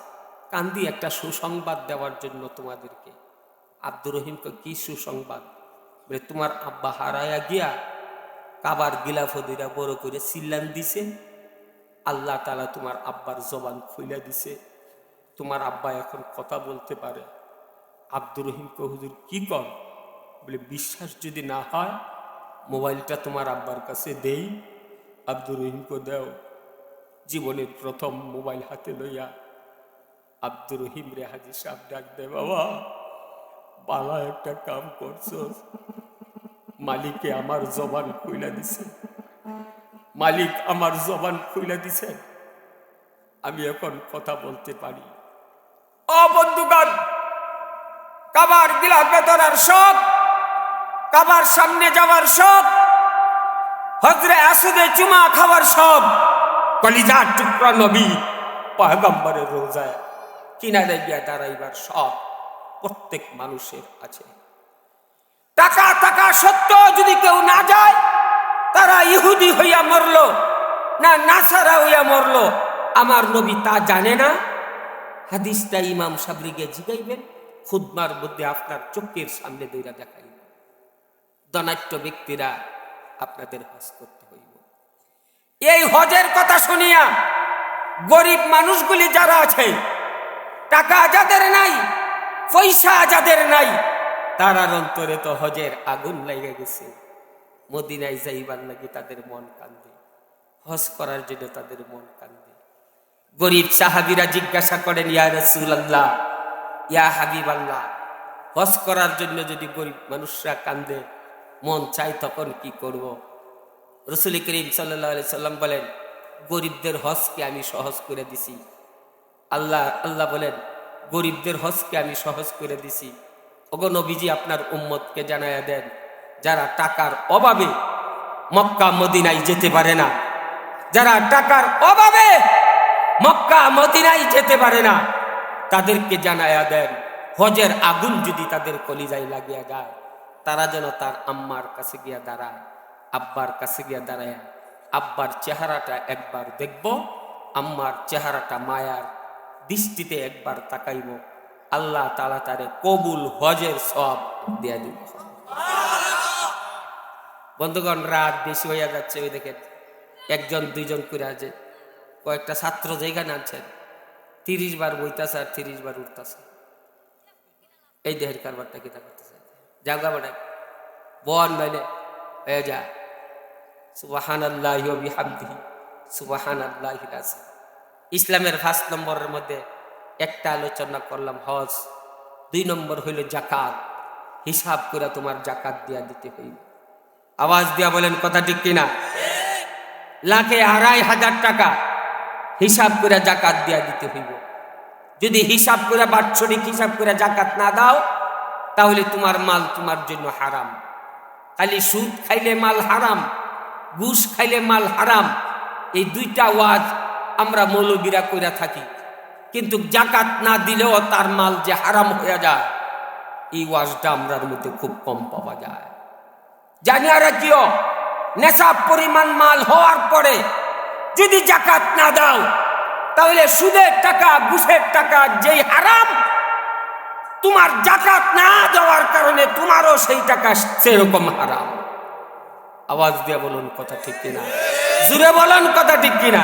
কান্দি একটা সুসংবাদ দেওয়ার জন্য তোমাদেরকে। আব্দুর রহিমকে, কি সুসংবাদ? বলে তোমার আব্বা হারাইয়া গিয়া কাবার গিলাফ দিরা বড় করে সিল্লান দিছে, আল্লাহ তাআলা তোমার আব্বার জবান খুইলা দিছে, তোমার আব্বা এখন কথা বলতে পারে। আব্দুর রহিমকে, হুজুর কি কর? বলে বিশ্বাস যদি না হয় মোবাইলটা তোমার আব্বার কাছে দেই। আব্দুর রহিমকে দেও। জীবনের প্রথম মোবাইল হাতে লইয়া আব্দুর রহিম রে হাজি সাহেব ডাক দে, বাবা বালা একটা কাম করছো, মালিকে আমার জবান খুইলা দিছে, মালিক আমার জবান খুইলা দিছে, আমি এখন কথা বলতে পারি। ও বন্ধুগণ, কাবার গিলাফে ধরার শখ, কাবার সামনে যাওয়ার শখ, হজরে আসুদে চুমা খাওয়ার শখ, কলিজার টুকরা নবী পয়গম্বরের রোজায় কিনারে গিয়া দাঁড়াইবার শখ প্রত্যেক মানুষের আছে। টাকা টাকা সত্য যদি কেউ না যায়, তারা ইহুদি হইয়া মরলো না নাসারা হইয়া মরলো, আমার নবী তা জানে না। হাদিসটা ইমাম সাবরিকে জিগাইবেন, খুতবার মধ্যে আপনার চোখের সামনে দইরা দেখাইবেন। ধনাঢ্য ব্যক্তিরা আপনাদের হজ করতে হইব। এই হজের কথা শুনিয়া গরিব মানুষগুলি যারা আছে, টাকা যাদের নাই, পয়সা যাদের নাই, তারার অন্তরে তো হজের আগুন লেগে গেছে। মদিনায় যাইবার লাগি তাদের মন কান্দে, হজ করার জন্য তাদের মন কান্দে। গরিব সাহাবীরা জিজ্ঞাসা করেন, ইয়া রাসূলুল্লাহ, ইয়া হাবিবাল্লাহ, হজ করার জন্য যদি গরিব মানুষরা কান্দে, মন চাই, তখন কি করব? রাসূল করিম সাল্লাল্লাহু আলাইহি সাল্লাম বলেন, গরিবদের হজকে আমি সহজ করে দিছি। আল্লাহ বলেন, গরিবদের হজকে আমি সহজ করে দিছি। ওগো নবীজি, আপনার উম্মতকে জানায়া দেন, যারা টাকার অভাবে মক্কা মদিনায় যেতে পারে না, যারা টাকার অভাবে মক্কা মদিনায় যেতে পারে না, তাদেরকে জানায়া দেন, হজের আগুন যদি তাদের কলিজায় লাগিয়া যায়, তারা যেন তার আম্মার কাছে গিয়া দাঁড়ায়, আব্বার কাছে গিয়া দাঁড়ায়, আব্বার চেহারাটা একবার দেখব, আম্মার চেহারাটা মায়ার দৃষ্টিতে একবার তাকাইব, আল্লাহ তাআলা তারে কবুল হজের সওয়াব দিয়া দিব। বন্ধুগণ, রাত বেশি হইয়া যাচ্ছে। ওই দেখেন একজন দুইজন করে আছে, কয়েকটা ছাত্র জায়গা নামছেন, 30 বার বইতাছে আর 30 বার উঠতেছে। এই দেহের কারবারটা কি তা করতেছে? জাগা বাড়ায় বন বাইলে হয়ে যা, সুবহানাল্লাহি ওয়া বিহামদিহি সুবহানাল্লাহিল আযীম। ইসলামের 5 নম্বরের মধ্যে একটা আলোচনা করলাম হজ, 2 নম্বর হইল যাকাত। হিসাব করে তোমার যাকাত দিয়া দিতে হইবে। আওয়াজ দিয়া বলেন কথা ঠিক কিনা? লাখে 2,500 টাকা হিসাব করে যাকাত দিয়া দিতে হইব। যদি হিসাব করে বাৎসরিক হিসাব করে জাকাত না দাও তাহলে তোমার মাল তোমার জন্য হারাম। খালি সুদ খাইলে মাল হারাম, ঘুষ খাইলে মাল হারাম, এই দুইটা ওয়াজ আমরা মৌলবীরা কইরা থাকি, কিন্তু জাকাত না দিলেও তার মাল যে হারাম হয়ে যায় এই ওয়াজটা আমরার মধ্যে খুব কম পাওয়া যায়। জানি আর কিও নেশাব পরিমাণ মাল হওয়ার পরে যদি জাকাত না দাও তাহলে সুদের টাকা ঘুষের টাকা যেই হারাম, তোমার জাকাত না দেওয়ার কারণে তোমারও সেই টাকা সেরকম হারাম। আওয়াজ দিয়ে বলুন কথা ঠিক কিনা, জুড়ে বলুন কথা ঠিক কিনা।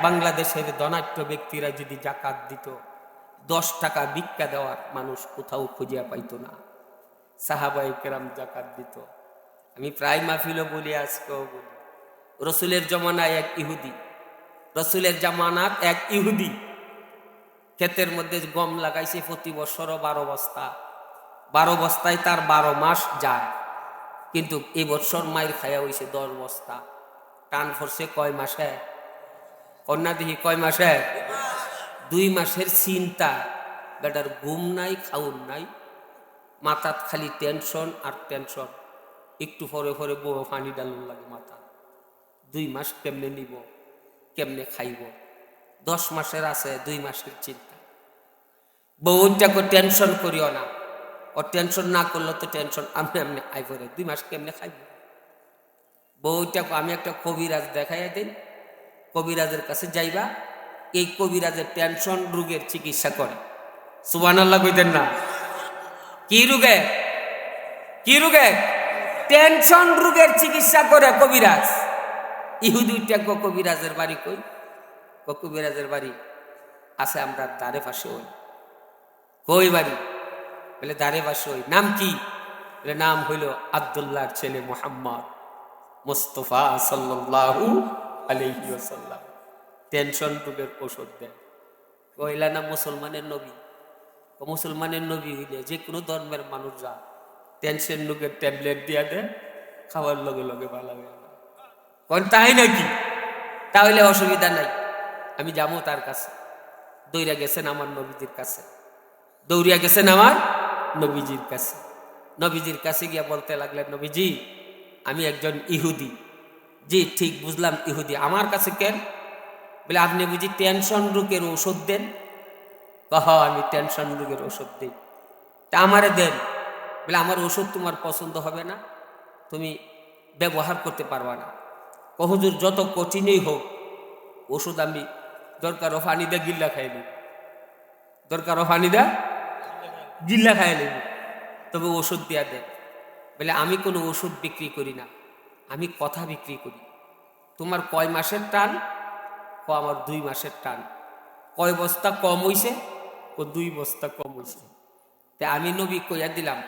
বাংলাদেশের ধনাঢ্য ব্যক্তিরা যদি জাকাত দিত 10 টাকা ভিক্ষা দেওয়ার মানুষ কোথাও খুঁজিয়া পাইত না। সাহাবায়ে কেরাম জাকাত দিত। আমি প্রায় মাহফিলও বলি, আজকেও বলি, রসুলের জমানায় এক ইহুদি, রসুলের জামানাত এক ইহুদি ক্ষেতের মধ্যে গম লাগাইছে প্রতি বছরও 12 বস্তা, 12 বস্তায় তার 12 মাস যায়, কিন্তু এই বছর মায়ের খায়া হয়েছে 10 বস্তা। টান ফরছে কয় মাসে? কন্যা দিহি কয় মাসে? 2 মাসের চিন্তা। বেটার ঘুম নাই, খাউন নাই, মাথাত খালি টেনশন আর টেনশন। একটু পরে পরে বউ পানি ডালুন লাগে মাথা। 2 মাস কেমনে নিব, কেমনে খাইব? 10 মাসের আছে, 2 মাসের চিন্তা। বউটাকে টেনশন করিও না, ও টেনশন না করলে তো টেনশন আমি এমনি আই করে 2 মাস কেমনে খাইব? বউটাকে আমি একটা কবিরাজ দেখাইয়া দিই, কবিরাজের কাছে যাইবা, এই কবিরাজের টেনশন রোগের চিকিৎসা করে। সুবহানাল্লাহ কইতেন না? কি রোগে? কি রোগে? টেনশন রোগের চিকিৎসা করে কবিরাজ। ইহুদিটা কবিরাজের বাড়ি কই? কবিরাজের বাড়ি আছে আমরা দ্বারে পাশে। ওই কই বাড়ি? বলে দ্বারে পাশে। ওই নাম কি? বলে নাম হইল আব্দুল্লাহর ছেলে মুহাম্মদ মুস্তাফা সাল্লাল্লাহু আলাইহি ওয়াসাল্লাম। টেনশন রোগের ওষুধ দেয়। কইলা না মুসলমানের নবী? মুসলমানের নবী হইলে যে কোনো ধর্মের মানুষ যা টেনশন রোগের ট্যাবলেট দিয়া দেয়, খাওয়ার লগে লগে ভালো হয়ে যায়। কোন তাই নাকি? তাহলে অসুবিধা নাই, আমি যাবো তার কাছে। দৌড়িয়া গেছেন আমার নবীজির কাছে, দৌড়িয়া গেছেন আমার নবীজির কাছে। নবীজির কাছে গিয়া বলতে লাগলেন, নবীজি আমি একজন ইহুদি। জি ঠিক বুঝলাম, ইহুদি। আমার কাছে কেন? বলে আপনি বুঝি টেনশন রোগের ওষুধ দেন? কহ আমি টেনশন রোগের ওষুধ দিই। তা আমারে দেন। বলে আমার ওষুধ তোমার পছন্দ হবে না, তুমি ব্যবহার করতে পারবা না। হুজুর যত কঠিনই হোক ওষুধ আমি দরকারও পানি দে গিল্লা খাই নেব, দরকারও পানি দে গিল্লা খাই নেব, তবে ওষুধ দিয়া দেন। বলে আমি কোনো ওষুধ বিক্রি করি না, আমি কথা বিক্রি করি। তোমার কয় মাসের টান? আমার 2 মাসের টান। কয় বস্তা কম হইছে? 2 বস্তা কম হইছে। তা আমি নবী কইয়া দিলাম,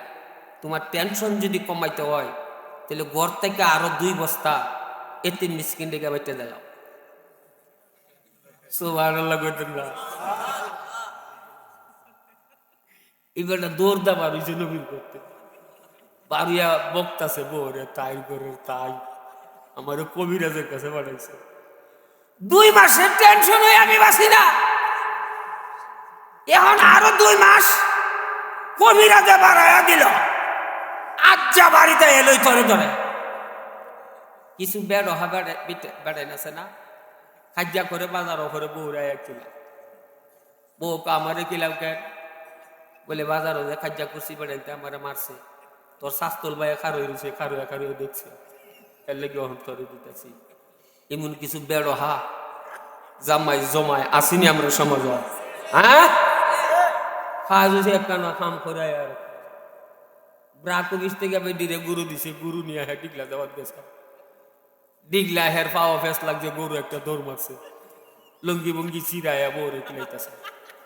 তোমার টেনশন যদি কমাইতে হয় তাহলে ঘর থেকে আরো 2 বস্তা এতিম মিসকিন ডেকে বাইতে দিলাম। সুবহানাল্লাহ কইতেন না? এবারটা দৌড় দা বাড়িছে নবীর করতে, বাড়িয়া বক্তাছে বউরে তাই করে তাই, আমার কবিরাজের কাছে পাঠাইছে। 2 মাসের টেনশন হয়ে আমি বাঁচি না, এখন আরো 2 মাস কবিরাজে বাড়াইয়া দিল। আচ্ছা বাড়িতে এলোই ধরে ধরে কিছু বেড় হবে বেড়াই আছে না, খাজ্জা করে বাজার করে বউরাই কিলা। বউকে আমারে কিলাম কেন? বলে বাজারও যে খাজ্জা করছি বেড়াইতে আমারে মারছে, তোর শাস্তল ভাইয়া খারো রয়েছে, খারোয়া দেখছে, এর লেগে অহন্তরে দিতেছি। এমন কিছু বেড় জামাই জমায় আসিনি আমরা সমাজ। হ্যাঁ কাজ হয়েছে একটা না কাম করে আর ব্রাক অফিস থেকে ডিরে গরু দিছে, গরু নিয়ে হ্যাঁ ডিগলা দেওয়ার গেছে, ডিগলা হের পাওয়া ফেস লাগছে, গরু একটা দৌড় মারছে, লঙ্গি বঙ্গি চিরাইয়া বউরে কিলাইতেছে।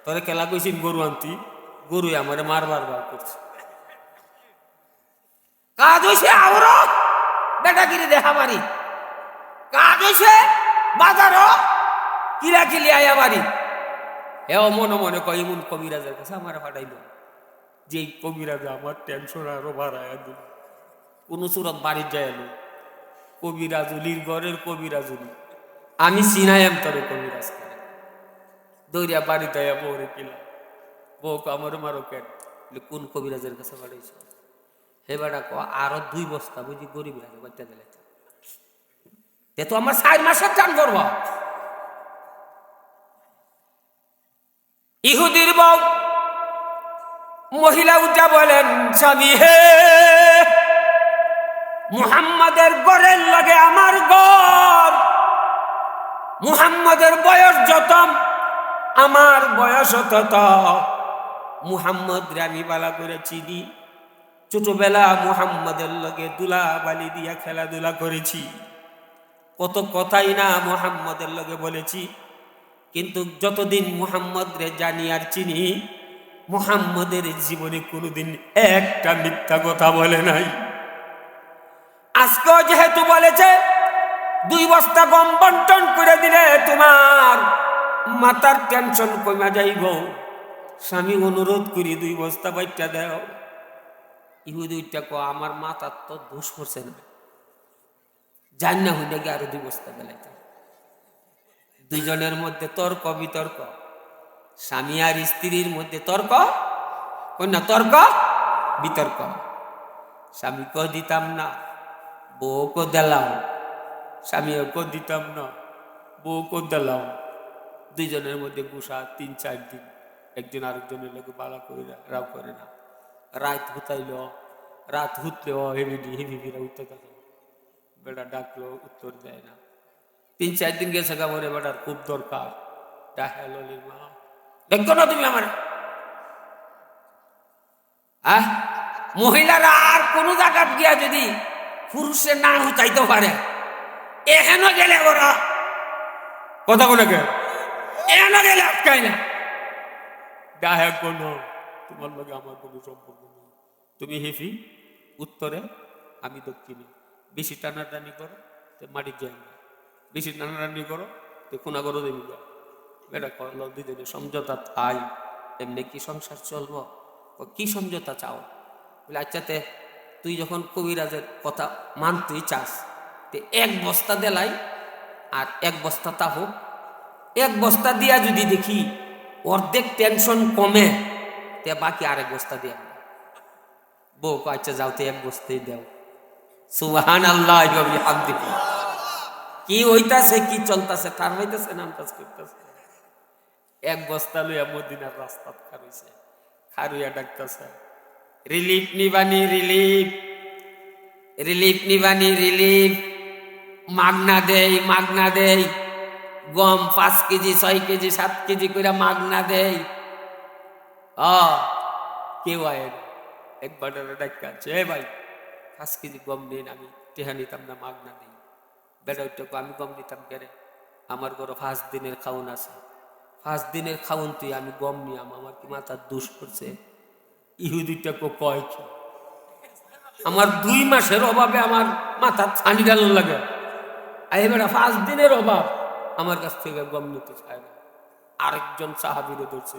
তোরে খেলা কইছিন গরু আনতি, গরু আমারে মারবার বার করছে। কাজ হয়েছে আরো বেটাগিরি দেখা বাড়ি, কাজ হয়েছে বাজারও কিরা কিলি আয়া বাড়ি। হেও মনে মনে কয় এমন কবিরাজের কাছে আমার পাঠাইল, যে কবিরাজ আমার টেনশন আরো বাড়াইয়া দিল। কোন সুরত বাড়ি যায় না, কবিরাজুলির ঘরের কবিরাজুলি আমি চিনাইম তরে কবিরাজ করে। দৌড়িয়া বাড়িতে বউরে কিলা, বউকে আমার মারো কেন? কোন কবিরাজের কাছে বাড়াইছ? হে বেড়া ক আরো 2 বস্তা বুঝি গরিব রাজা বাচ্চা দিলে তো আমার 4 মাসের টান করব। ইহুদির বউ মহিলা উঠা বলেন, স্বামী হে, মুহাম্মাদের ঘরের লাগে আমার ঘর, মুহাম্মাদের বয়স যত আমার বয়স তত, মুহাম্মদ আমি বালা করে চিনি, ছোটবেলা মুহাম্মাদের লগে দুলা বালি দিয়া খেলাধুলা করেছি, কত কথাই না মুহাম্মাদের লগে বলেছি, কিন্তু যতদিন মুহাম্মদ রে জানি আর চিনি, মুহাম্মাদের জীবনে কোনোদিন একটা মিথ্যা কথা বলে নাই। আজকে যেহেতু বলেছে 2 বস্তা গম বন্টন করে দিলে তোমার মাথার টেনশন কমে যাইব, স্বামী অনুরোধ করি 2 বস্তা বাইটা দাও। ইহুদিটা কো আমার মাথার তো দোষ করছে না, জান না হইলে গিয়ে আরো 2 বস্তা বেলাইতে। দুইজনের মধ্যে তর্ক বিতর্ক, স্বামী আর স্ত্রীর মধ্যে তর্ক, কন্যা তর্ক বিতর্ক। স্বামীকে দিতাম না, বউকে দিলাম, স্বামীকে দিতাম না, বউকে দিলাম। দুইজনের মধ্যে গুসা 3-4 দিন, একজন আরেকজনের লোক বালা করে রাও করে না। রাত হুতাইল, রাত হুতলেও হেভিরা উঠতে থাকে, বেটা ডাকলো উত্তর দেয় না। 3-4 দিন গেছে গাবরে, বেটার খুব দরকার, ডাহে ললির মা, দেখো না তুমি আমার। মহিলারা আর কোন জায়গা গিয়া যদি পুরুষের না হুতাইতে পারে, এখানে গেলে ওরা কথা কোনে গে, এখানে গেলে আটকায় না। ডাহে কোন তোমার লগে আমার কোনো সম্পর্ক নেই, তুমি হেফি উত্তরে, আমি দক্ষিণে। বেশি টানাটানি করো তো মাটি যায় না, বেশি টানাটানি করো তো কোনা করো দেবি। বেটা করলো দুজনে সমঝোতা থাই, এমনি কি সংসার চলবো? কি সমঝোতা চাও? বলে আচ্ছাতে তুই যখন কবিরাজের কথা মানতেই চাস, তে 1 বস্তা দেলাই আর 1 বস্তা তা হোক, 1 বস্তা দিয়া যদি দেখি অর্ধেক টেনশন কমে, তে বাকি আরেক বস্তা দিয়া। বউ আচ্ছা যাও তো 1 বস্তাই দেও। সুবহানাল্লাহ ওয়া বিহামদিহি। কি হইতাছে, কি চলতেছে, ঠার হইতাছে, নামতাজ করতেছে। 1 বস্তা লইয়া মদিনার রাস্তা খারইছে, খারুইয়া ডাকতেছে, রিলিফ নিবানি রিলিফ, রিলিফ নিবানি রিলিফ, মাগনা দেই মাগনা দেই, গম 5 কেজি 6 কেজি 7 কেজি করে মাগনা দেই। কেউ আয় একবার ডাকাচ্ছে, ভাই 5 কেজি গম দিন, আমি টেহা নিতাম না, মাগনা নেই। বেটা ওইটুকু আমি গম নিতাম কেন? আমার ঘরে 5 দিনের খাউন আছে, 5 দিনের খাউন তুই আমি গম নিয়াম, আমার কি মাথার দোষ করছে? ইহুদিটাকে কয় কি আমার 2 মাসের অভাবে আমার মাথা ছানি ডাল লাগে, আর এবার 5 দিনের অভাব আমার কাছ থেকে গম নিতে চায় না। আরেকজন সাহাবীরে ধরছে,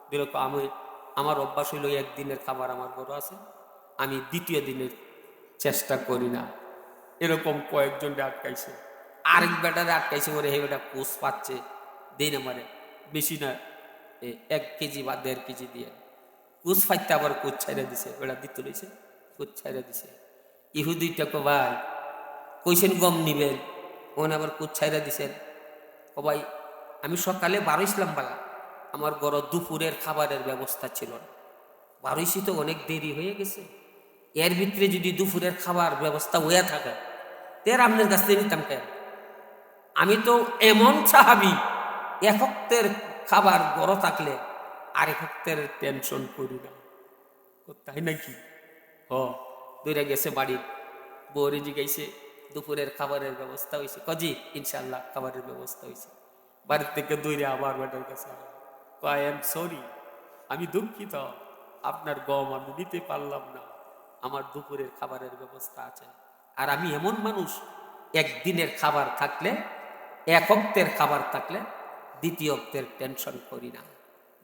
যেরকম আমি আমার অভ্যাস হইল 1 দিনের খাবার আমার ঘরে আছে, আমি 2য় দিনের চেষ্টা করি না। এরকম কয়েকজনকে আটকাইছে, আরেক বেটারে আটকাইছে, ওরে হে বেটা কোষ পাচ্ছে, দেই না মারে বেশি না 1 কেজি বা 1.5 কেজি দিয়ে কোষ ফাইতে আবার কোচ ছাইরা দিছে, বেটা দিতে লইছে, কোচ ছাইরা দিছে। ইহুদিটাকে ভাই কইছেন গম নিবেন, ওখানে আবার কোচ ছাইরা দিছেন। ও ভাই আমি সকালে বারইছিলাম বালা, আমার বড় দুপুরের খাবারের ব্যবস্থা ছিল না, বারইছি তো অনেক দেরি হয়ে গেছে, এর ভিতরে যদি দুপুরের খাবার ব্যবস্থা হয়ে থাকে তের আপনার কাছ থেকে নিতাম কেন? আমি তো এমন সাহাবি, 1 ওয়াক্তের খাবার বড় থাকলে আরেক ওয়াক্তের টেনশন করি না, তাই নাকি? দূরে গেছে বাড়ির বউরে জিগাইছে দুপুরের খাবারের ব্যবস্থা হয়েছে, কজি ইনশাল্লাহ খাবারের ব্যবস্থা হয়েছে। বাড়ির থেকে দূরে আবার বেটার কাছে, আই এম সরি, আমি দুঃখিত, আপনার গম আমি নিতে পারলাম না, আমার দুপুরের খাবারের ব্যবস্থা আছে। আর আমি এমন মানুষ, 1 দিনের খাবার থাকলে, 1 ওয়াক্তের খাবার থাকলে 2য় ওয়াক্তের টেনশন করি না।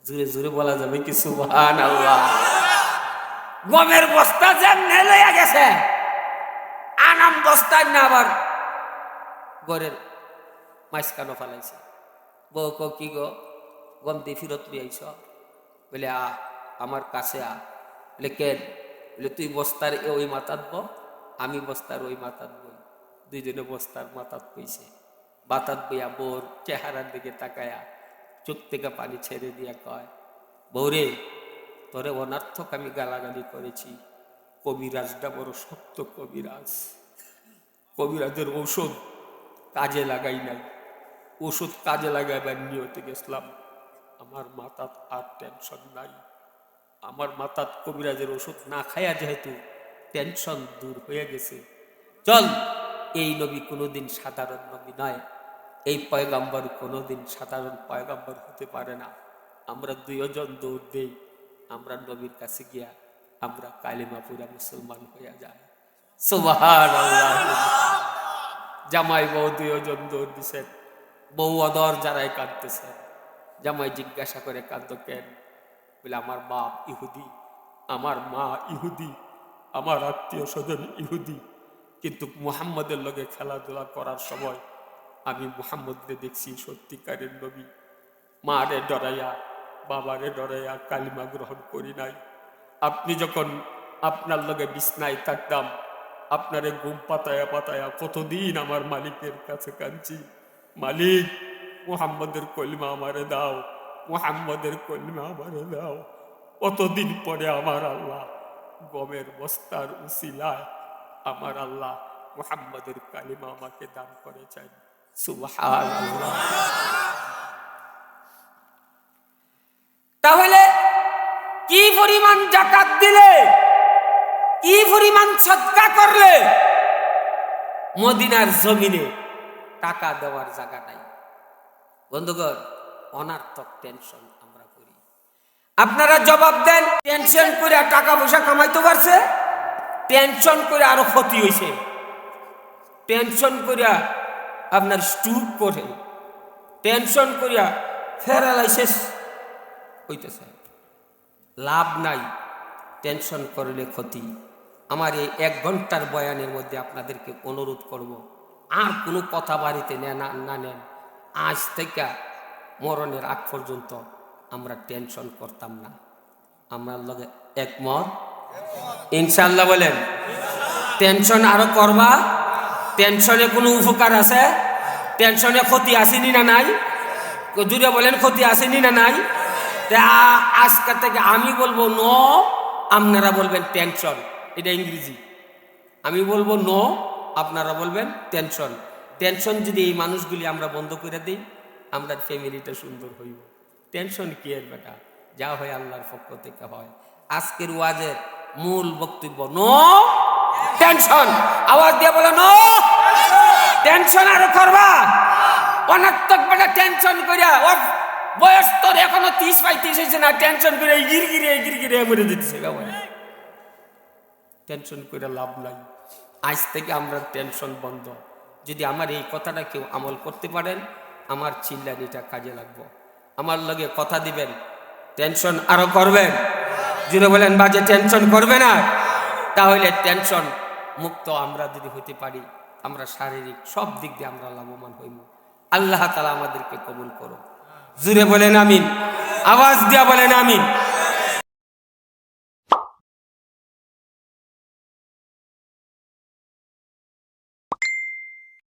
জোরে জোরে বলা যাবে কি সুবহানাল্লাহ। গমের বস্তা যেমনে লইয়া গেছে, আনাম বস্তায় না আবার ঘরের মাঝখানো ফালাইছে। বউ কি গো, গম দিয়ে ফিরত নিয়ে আইস। বলে আমার কাছে বলে কেন? বলে তুই বস্তার ওই মাথাত ব, আমি বস্তার ওই মাথাত বই। দুইজনে বস্তার মাথাত বইছে। বাতাত বইয়া বোর চেহারার দিকে তাকায়া চোখ থেকে পানি ছেড়ে দিয়া কয়, বৌরে তোরে অনার্থক আমি গালাগালি করেছি, কবিরাজটা বড় শক্ত কবিরাজ, কবিরাজের ঔষধ কাজে লাগাই নাই, ওষুধ কাজে লাগাইবার নিয়তে গেছিলাম, আমার মাথাত আর টেনশন নাই, আমার মাথাত কবিরাজের ওষুধ না খাইয়া যেহেতু টেনশন দূর হয়ে গেছে। চল, এই নবী কোনোদিন সাধারণ নবী নয়, এই পয়গাম্বর কোনোদিন সাধারণ পয়গাম্বর হতে পারে না। আমরা দুইজন দৌড় দেই, আমরা নবীর কাছে গিয়া আমরা কালিমা পুরা মুসলমান হইয়া যাই। সুবহানাল্লাহ। জামাই বউ দুইজন দৌড় দিছেন, বউ অদর যারাই কাঁদতেছেন। জামাই জিজ্ঞাসা করে কাঁদো কেন? বলে আমার বাপ ইহুদি, আমার মা ইহুদি, আমার আত্মীয় স্বজন ইহুদি, কিন্তু মুহাম্মদের লগে খেলাধুলা করার সময় আমি মুহাম্মদকে দেখছি সত্যিকারের নবী। মা রে ডরাইয়া বাবারে ডরাইয়া কালিমা গ্রহণ করি নাই। আপনি যখন আপনার লগে বিছনায় থাকতাম, আপনারে ঘুম পাতায়া পাতায়া কতদিন আমার মালিকের কাছে কাঁদছি, মালিক মুহাম্মদের কলিমা আমারে দাও, মুহাম্মদের কলিমা আমারে দাও। কতদিন পরে আমার আল্লাহ গমের বস্তার উসিলায় আমার আল্লাহ মুহাম্মদের কালিমা আমাকে দান করেছেন। সুবহানাল্লাহ। তাহলে কি পরিমাণ যাকাত দিলে, কি পরিমাণ সদকা করলে মদিনার জমিনে টাকা দেওয়ার জায়গা নাই। বন্ধুগণ, অনার্থক টেনশন আমরা করি। আপনারা জবাব দেন, টেনশন করে টাকা পয়সা কামাইতে পারছে, টেনশন করে আরো ক্ষতি হয়েছে, টেনশন করিয়া আপনার স্ট্রোক করে, টেনশন করিয়া প্যারালাইসিস হইতেছে। লাভ নাই, টেনশন করলে ক্ষতি। আমার এই 1 ঘন্টার বয়ানের মধ্যে আপনাদেরকে অনুরোধ করব, আর কোনো কথা বাড়িতে না নেন। আজ থেকে মরণের আগ পর্যন্ত আমরা টেনশন করতাম না। আমরা লগে একমত ইনশাআল্লাহ বলেন? টেনশন আরো করবা? টেনশনে কোনো উপকার আছে? টেনশনে ক্ষতি আসেনি না নাই? জুড়ে বলেন, ক্ষতি আসেনি না নাই? আজকে থেকে আমি বলবো নো, আপনারা বলবেন টেনশন। এটা ইংরেজি। আমি বলবো নো, আপনারা বলবেন টেনশন। টেনশন যদি এই মানুষগুলি আমরা বন্ধ করে দিই, আমরা ফ্যামিলিটা সুন্দর হইব। টেনশন কি এর বেটা, যা হয় আল্লাহর পক্ষ থেকে হয়। আজকের ওয়াজের মূল বক্তব্য নো টেনশন। আওয়াজ দিয়ে বলো নো টেনশন। আরো করবা? অনার্থক বেটা টেনশন করিয়া, ওর বয়স তোর এখনো 30-35 হয়েছে না, টেনশন করে গিরগিরে মরে যেতেছে। টেনশন করে লাভ নাই। আজ থেকে আমরা টেনশন বন্ধ। যদি আমার এই কথাটা কেউ আমল করতে পারেন, আমার চিল্লানিটা কাজে লাগবো। আমার লগে কথা দিবেন, টেনশন আরো করবেন। জুড়ে বলেন বাজে টেনশন করবে না। তাহলে টেনশন মুক্ত আমরা যদি হইতে পারি, আমরা শারীরিক সব দিক দিয়ে আমরা লাভবান হইব। আল্লাহ তাআলা আমাদেরকে কবুল করো। জুড়ে বলেন আমিন। আওয়াজ দিয়া বলেন আমিন।